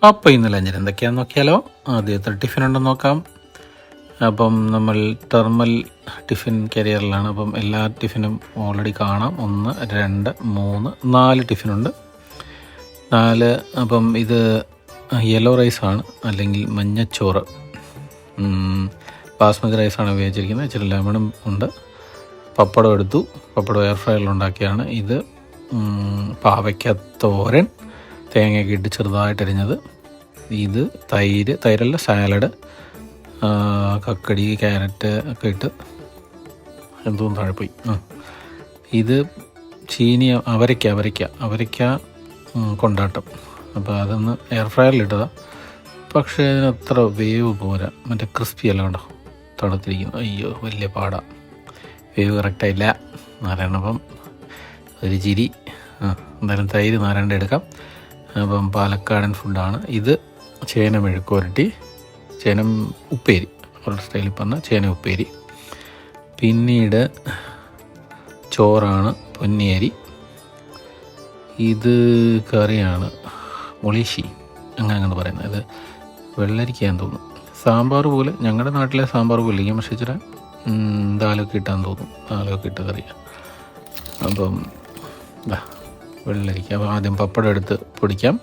അപ്പോൾ ഇന്ന് ലഞ്ചിന് എന്തൊക്കെയാണെന്ന് നോക്കിയാലോ. ആദ്യത്തെ ടിഫിൻ ഉണ്ടെന്ന് നോക്കാം. അപ്പം നമ്മൾ തെർമൽ ടിഫിൻ കരിയറിലാണ്. അപ്പം എല്ലാ ടിഫിനും ഓൾറെഡി കാണാം. 1, 2, 3, 4 ടിഫിനുണ്ട്. 4. അപ്പം ഇത് യെല്ലോ റൈസാണ്, അല്ലെങ്കിൽ മഞ്ഞച്ചോറ്. ബാസ്മതി റൈസാണ് ഉപയോഗിച്ചിരിക്കുന്നത്. ഇച്ചിരി ലെമണും ഉണ്ട്. പപ്പടം എടുത്തു. പപ്പടം എയർ ഫ്രയറിലുണ്ടാക്കിയാണ്. ഇത് പാവയ്ക്ക തോരൻ, തേങ്ങയൊക്കെ ഇട്ട് ചെറുതായിട്ടരിഞ്ഞത്. ഇത് തൈരല്ല, സാലഡ്, കക്കടി, ക്യാരറ്റ് ഒക്കെ ഇട്ട് എന്തോന്നും താഴെ പോയി. ഇത് അവരയ്ക്ക കൊണ്ടാട്ടം. അപ്പോൾ അതൊന്ന് എയർ ഫ്രയറിലിട്ടതാണ്. പക്ഷേ അതിനത്ര വേവ് പോരാ. മറ്റേ ക്രിസ്പി അല്ല, കണ്ടോ തണുത്തിരിക്കുന്നു. അയ്യോ, വലിയ പാടാ. വേവ് കറക്റ്റായില്ല. നാരായണപ്പം ഒരു ചിരി. എന്തായാലും തൈര് നാരായണ എടുക്കാം. അപ്പം പാലക്കാടൻ ഫുഡാണ് ഇത്. ചേന മെഴുക്കുവരട്ടി, ചേന ഉപ്പേരി, അവരുടെ സ്റ്റൈലിൽ പറഞ്ഞ ചേന ഉപ്പേരി. പിന്നീട് ചോറാണ്, പൊന്നിയരി. ഇത് കറിയാണ്, മുളിശി അങ്ങനെ പറയുന്നത്. ഇത് വെള്ളരിക്കാന്ന് തോന്നുന്നു. സാമ്പാർ പോലെ, ഞങ്ങളുടെ നാട്ടിലെ സാമ്പാർ പോലെ ഇരിക്കും, പക്ഷേ ഇച്ചിരി ദാലൊക്കെ ഇട്ടാന്ന് തോന്നും. ദാലൊക്കെ ഇട്ട് കറിയാണ്. അപ്പം വെള്ളരിക്ക. അപ്പോൾ ആദ്യം പപ്പടം എടുത്ത് പൊടിക്കാം.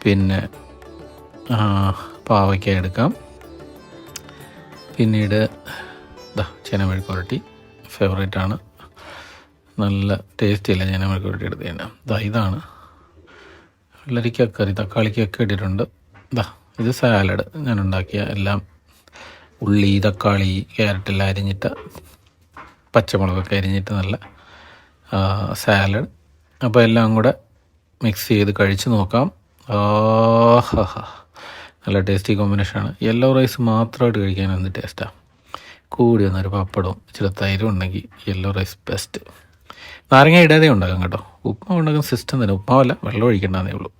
പിന്നെ പാവയ്ക്ക എടുക്കാം. പിന്നീട് ചേന മെഴുക്കുവരട്ടി ഫേവറേറ്റാണ്, നല്ല ടേസ്റ്റിയല്ല ചേന മെഴുക്കുവരട്ടി എടുത്ത് കഴിഞ്ഞാൽ. ഇതാണ് വെള്ളരിക്ക കറി, തക്കാളിക്കൊക്കെ ഇട്ടിട്ടുണ്ട്. ഇത് സാലഡ് ഞാൻ ഉണ്ടാക്കിയ, എല്ലാം ഉള്ളി, തക്കാളി, ക്യാരറ്റെല്ലാം അരിഞ്ഞിട്ട്, പച്ചമുളകൊക്കെ അരിഞ്ഞിട്ട് നല്ല സാലഡ്. അപ്പോൾ എല്ലാം കൂടെ മിക്സ് ചെയ്ത് കഴിച്ച് നോക്കാം. നല്ല ടേസ്റ്റി കോമ്പിനേഷനാണ്. യെല്ലോ റൈസ് മാത്രമായിട്ട് കഴിക്കാൻ എന്ത് ടേസ്റ്റാണ്. കൂടി വന്നൊരു പപ്പടവും ഇച്ചിരി തൈരും ഉണ്ടെങ്കിൽ യെല്ലോ റൈസ് ബെസ്റ്റ്. നാരങ്ങ ഇടാതെ ഉണ്ടാക്കാം കേട്ടോ. ഉപ്മാവ് ഉണ്ടാക്കുന്ന സിസ്റ്റം തന്നെ. ഉപ്മാവല്ല, വെള്ളം ഒഴിക്കേണ്ടതേ ഉള്ളൂ.